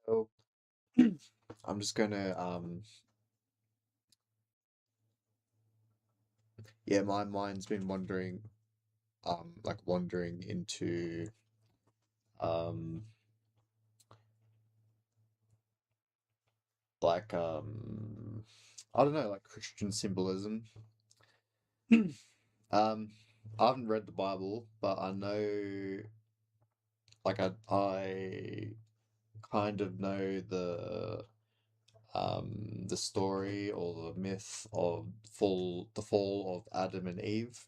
So I'm just gonna yeah, my mind's been wandering like wandering into um like I don't know, like Christian symbolism. Um I haven't read the Bible, but I know I kind of know the story or the myth of the fall of Adam and Eve.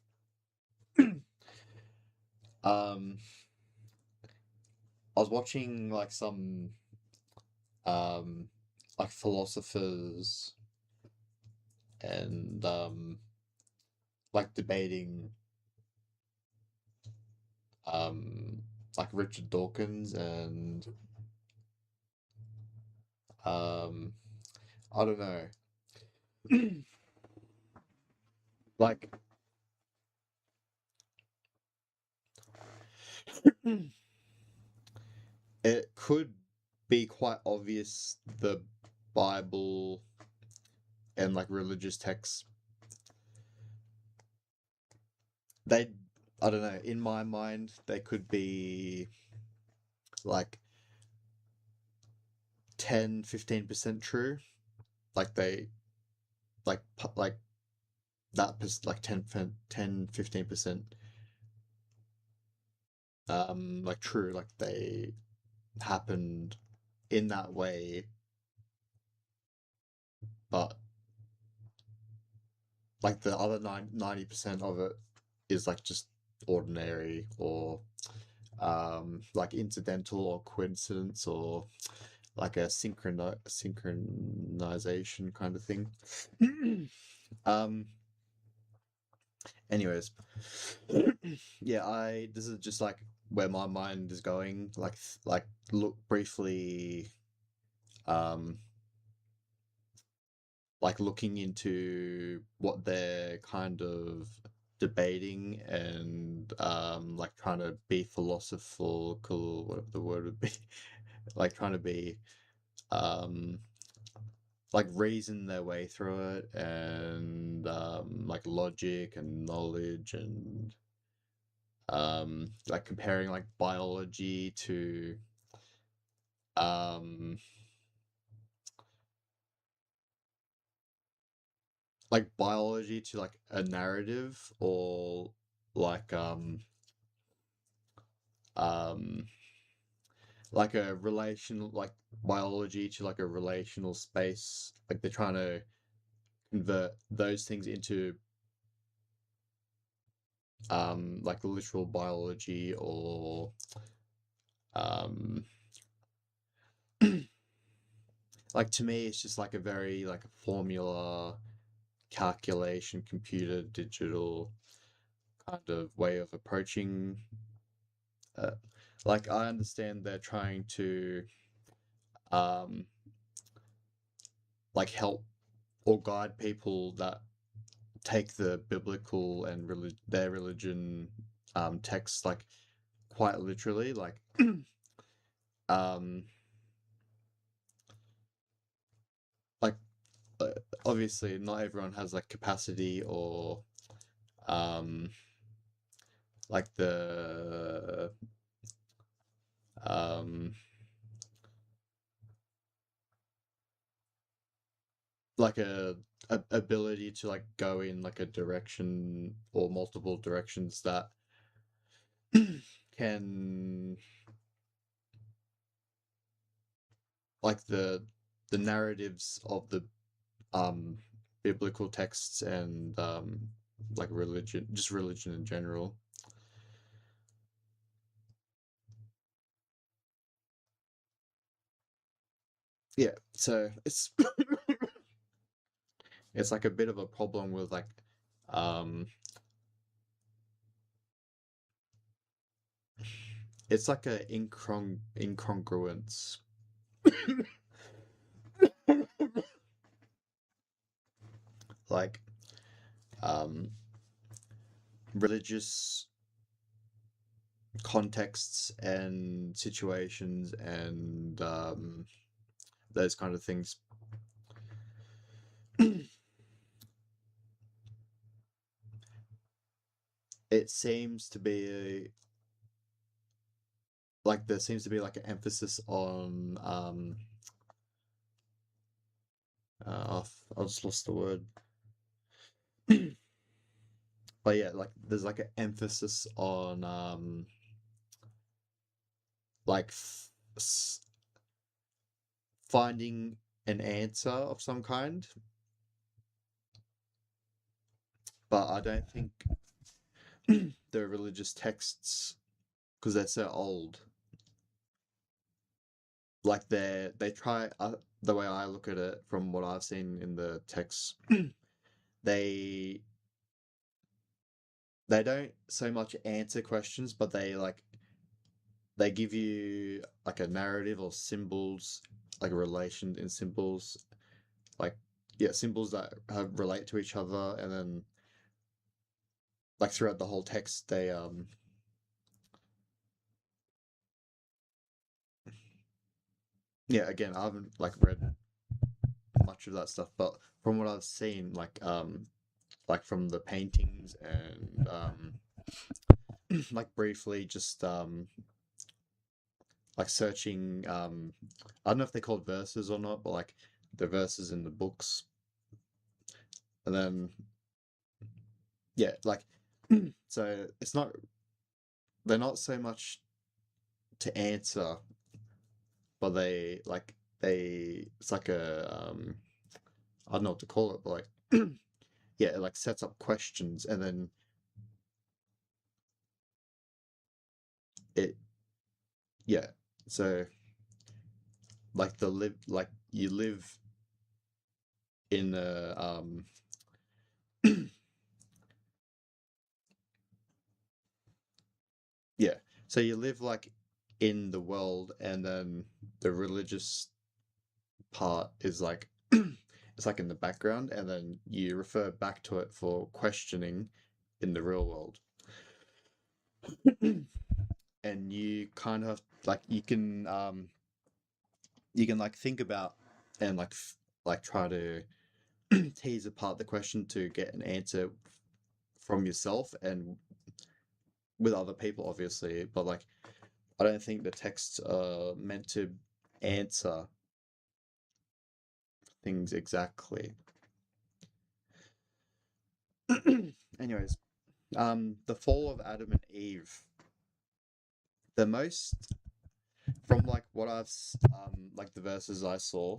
Um I was watching like some um like philosophers and like debating um like Richard Dawkins and um I don't know. Like it could be quite obvious the Bible and like religious texts, they, I don't know, in my mind they could be like 10-15% true. Like they like like 10-15% like true, like they happened in that way, but like the other 90% of it is like just ordinary or like incidental or coincidence or like a synchronization kind of thing. um Anyways, yeah, I this is just like where my mind is going, like look briefly um like looking into what they're kind of debating and like trying to be philosophical, whatever the word would be, like trying to be um like reason their way through it and like logic and knowledge and like comparing like biology to um like a narrative or like um like a relational like biology to like a relational space, like they're trying to convert those things into like literal biology or um like to me it's just like a very like a formula calculation computer digital kind of way of approaching uh, like I understand they're trying to um like help or guide people that take the biblical and their religion texts like quite literally, like um like uh, obviously not everyone has like capacity or um like the um like a ability to like go in like a direction or multiple directions that can like the narratives of the um biblical texts and like religion, just religion in general. Yeah, so it's like a bit of a problem with like um it's like a incongruence. Like um religious contexts and situations and those kind of things. It seems to be like there seems to be like an emphasis on I just lost the word. But yeah, like there's like an emphasis on like finding an answer of some kind, but I don't think the religious texts, because they're so old, like they try the way I look at it from what I've seen in the texts, they they don't so much answer questions, but they give you like a narrative or symbols, like a relation in symbols, like yeah, symbols that relate to each other, and then like throughout the whole text, they yeah, again, I haven't like read much of that stuff, but from what I've seen, like from the paintings and like briefly just like searching I don't know if they're called verses or not, but like the verses in the books, and then yeah, like so it's not they're not so much to answer, but they it's like a I don't know what to call it, but like yeah, it like sets up questions, and then it yeah, so like the live like you live in a yeah, so you live like in the world, and then the religious part is like it's like in the background, and then you refer back to it for questioning in the real world. And you kind of like you can like think about and like try to tease apart the question to get an answer from yourself and with other people, obviously, but like I don't think the texts are meant to answer things exactly. Anyways, the fall of Adam and Eve. The most from like what like the verses I saw.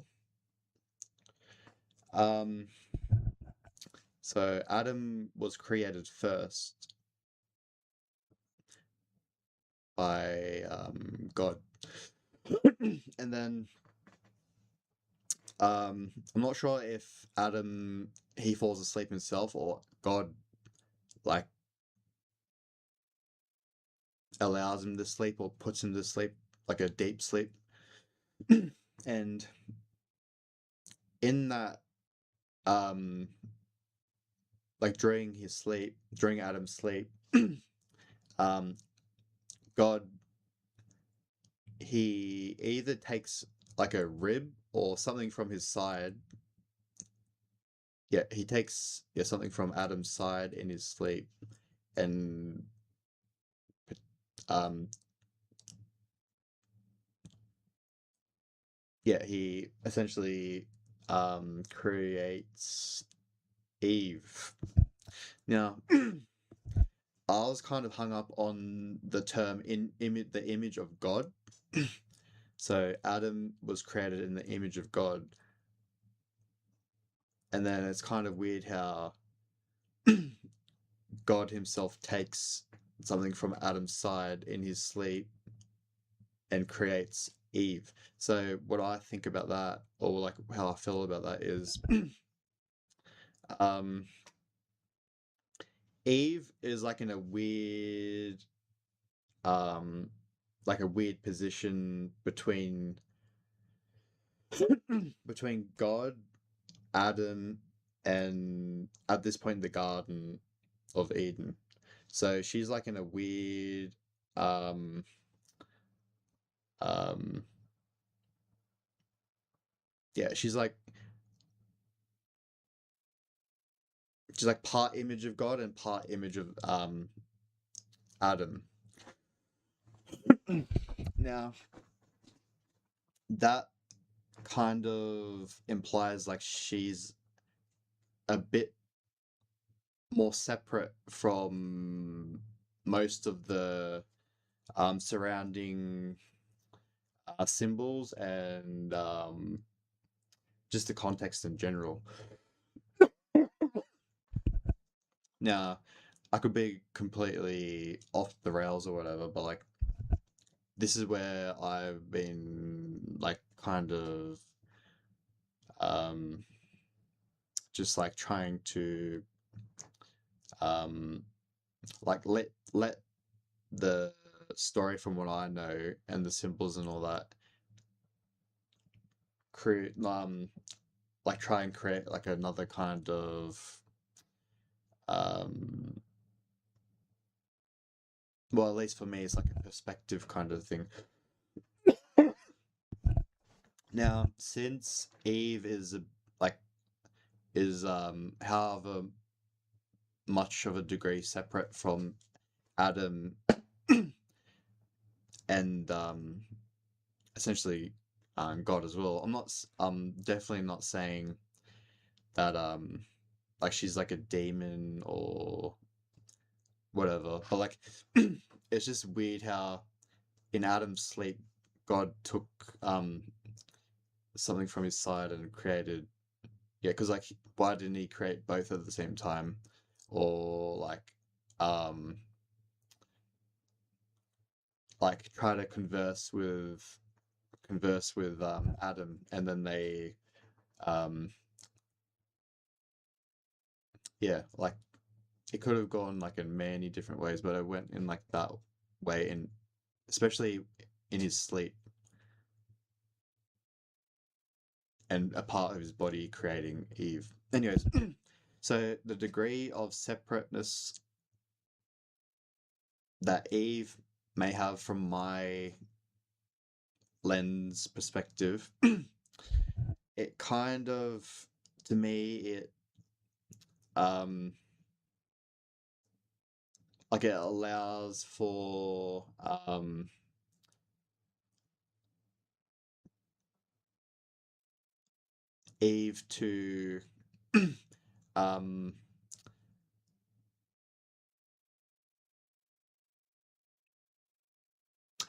Um, so Adam was created first by God, and then I'm not sure if Adam he falls asleep himself or God like allows him to sleep or puts him to sleep like a deep sleep. And in that um like during his sleep, during Adam's sleep, um God he either takes like a rib or something from his side. Yeah, he takes yeah something from Adam's side in his sleep, and um yeah, he essentially creates Eve. Now, I was kind of hung up on the term the image of God. So Adam was created in the image of God, and then it's kind of weird how God himself takes something from Adam's side in his sleep and creates Eve. So what I think about that, or like how I feel about that, is um, Eve is like in a weird, um, like a weird position between God, Adam, and at this point the Garden of Eden. So she's like in a weird, um, um, yeah, she's like part image of God and part image of Adam. Now that kind of implies like she's a bit more separate from most of the surrounding symbols and just the context in general. Now, I could be completely off the rails or whatever, but like this is where I've been like kind of um just like trying to um like let the story from what I know and the symbols and all that create like try and create like another kind of um well, at least for me it's like a perspective kind of thing. Now, since Eve is like is however much of a degree separate from Adam and essentially God as well. I'm definitely not saying that like she's like a demon or whatever. But like it's just weird how in Adam's sleep God took something from his side and created, yeah, because like why didn't he create both at the same time? Or um like try to converse with Adam and then they um yeah, like it could have gone like in many different ways, but it went in like that way, and especially in his sleep and a part of his body creating Eve. Anyways, so the degree of separateness that Eve may have from my lens perspective, it kind of, to me, it um like it allows for Eve to um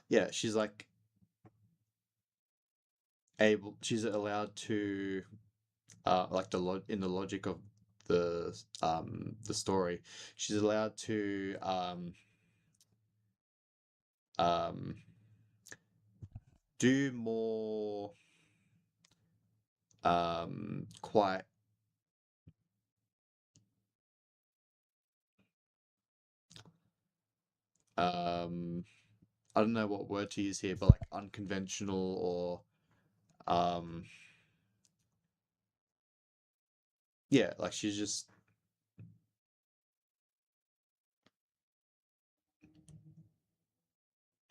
yeah, she's allowed to like in the logic of the story, she's allowed to um do more quite um I don't know what word to use here, but like unconventional or um yeah, like she's just,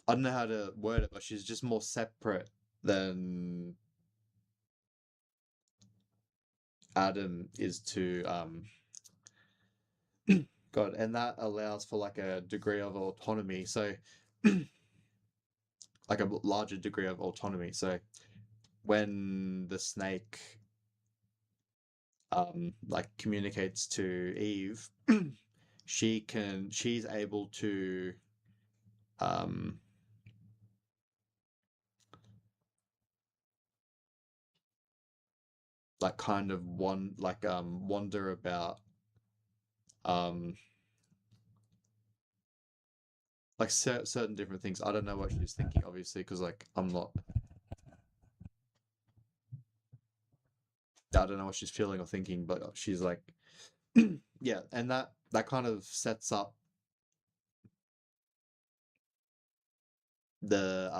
I don't know how to word it, but she's just more separate than Adam is to God, and that allows for like a degree of autonomy. So like a larger degree of autonomy. So when the snake like communicates to Eve, she's able to um like kind of wonder about um like certain different things. I don't know what she's thinking, obviously, because like I don't know what she's feeling or thinking, but she's like yeah, and that kind of sets up the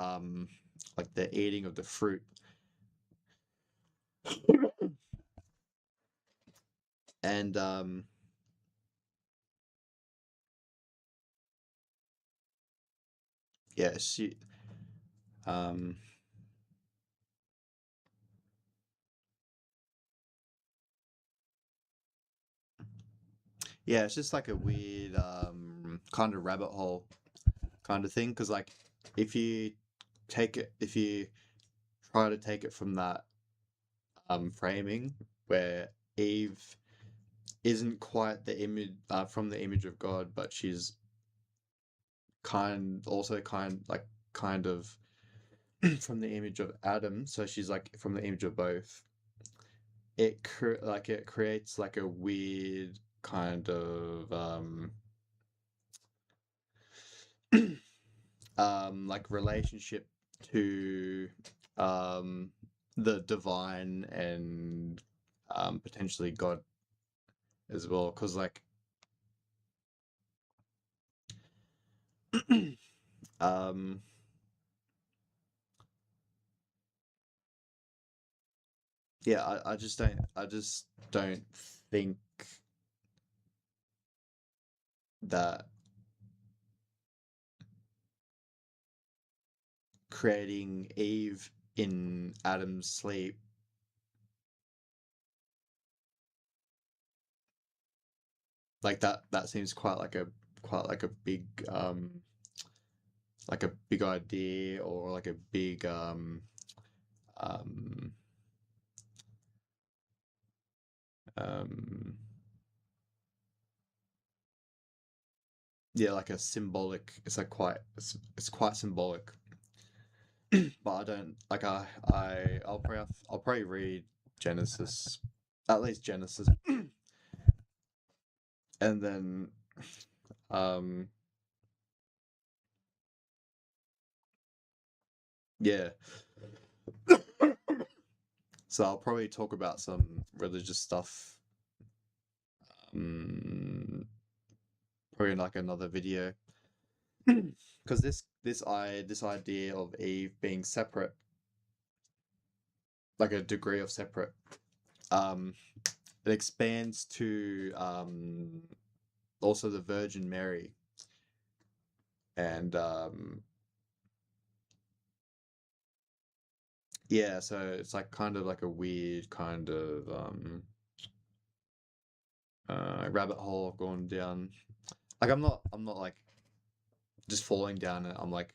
like the eating of the fruit. And yeah, um Yeah, it's just like a weird kind of rabbit hole kind of thing. Because like, if you if you try to take it from that framing where Eve isn't quite the image from the image of God, but she's kind of from the image of Adam, so she's like from the image of both. It creates like a weird kind of like relationship to um the divine and potentially God as well, because like um yeah, I just don't think that creating Eve in Adam's sleep, like that seems quite like a big idea, or like a big um um yeah, like a symbolic, it's like it's quite symbolic. But I don't like I'll probably read Genesis, at least Genesis, and then um yeah. So I'll probably talk about some religious stuff um probably in like another video. Because this idea of Eve being separate, like a degree of separate, um it expands to also the Virgin Mary, and yeah, so it's like kind of like a weird kind of rabbit hole I've gone down. Like I'm not like just falling down it. I'm like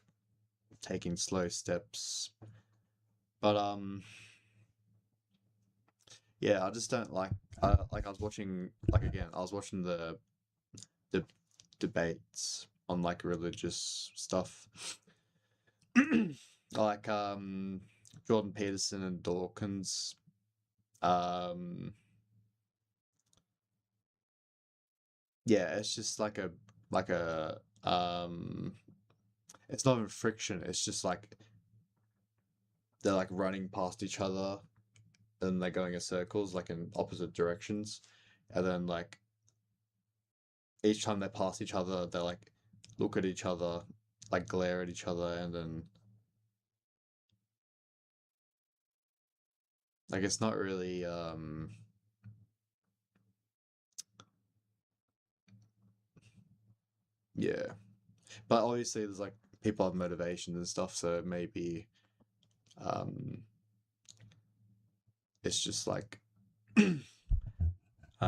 taking slow steps. But yeah, I just don't like I was watching, like, again, I was watching the debates on like religious stuff. Like Jordan Peterson and Dawkins. Um yeah, it's just like a it's not even friction, it's just like they're like running past each other and they're going in circles, like in opposite directions. And then like each time they pass each other, they like look at each other, like glare at each other, and then like it's not really yeah. But obviously there's like people have motivation and stuff, so maybe um it's just like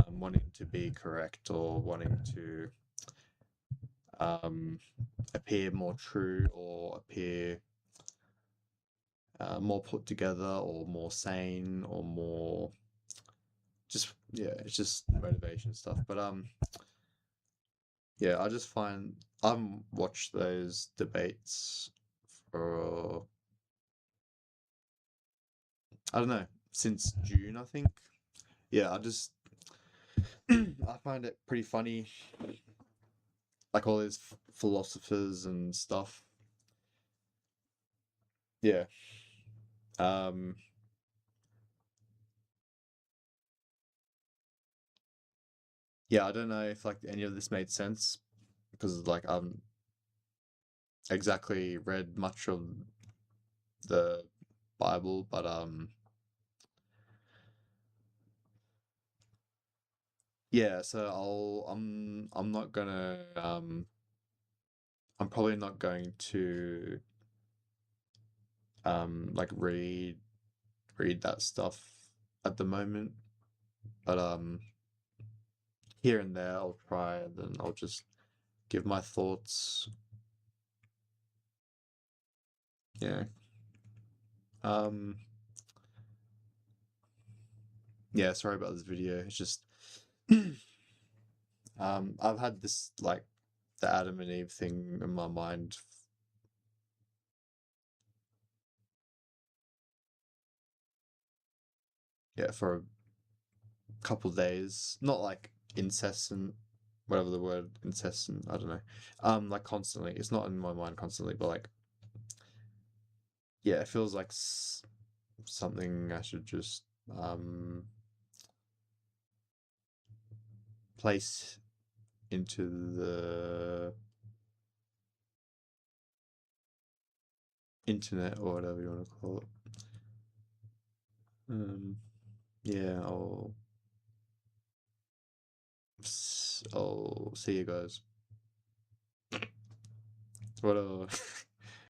wanting to be correct, or wanting to um appear more true, or appear more put together, or more sane, or more just, yeah, it's just motivation stuff. But yeah, I just find I've watched those debates for, I don't know, since June, I think. Yeah, I just I find it pretty funny, like all these philosophers and stuff. Yeah. Um yeah, I don't know if like any of this made sense, because like I haven't exactly read much of the Bible, but yeah, so I'm not gonna I'm probably not going to like read that stuff at the moment. But here and there I'll try, and then I'll just give my thoughts. Yeah. Um. Yeah. Sorry about this video. It's just I've had this like the Adam and Eve thing in my mind. Yeah, for a couple days. Not like incessant, whatever the word incessant. I don't know. Like constantly. It's not in my mind constantly, but like yeah, it feels like something I should just place into the internet or whatever you want to call it. Yeah, I'll see you guys. Whatever.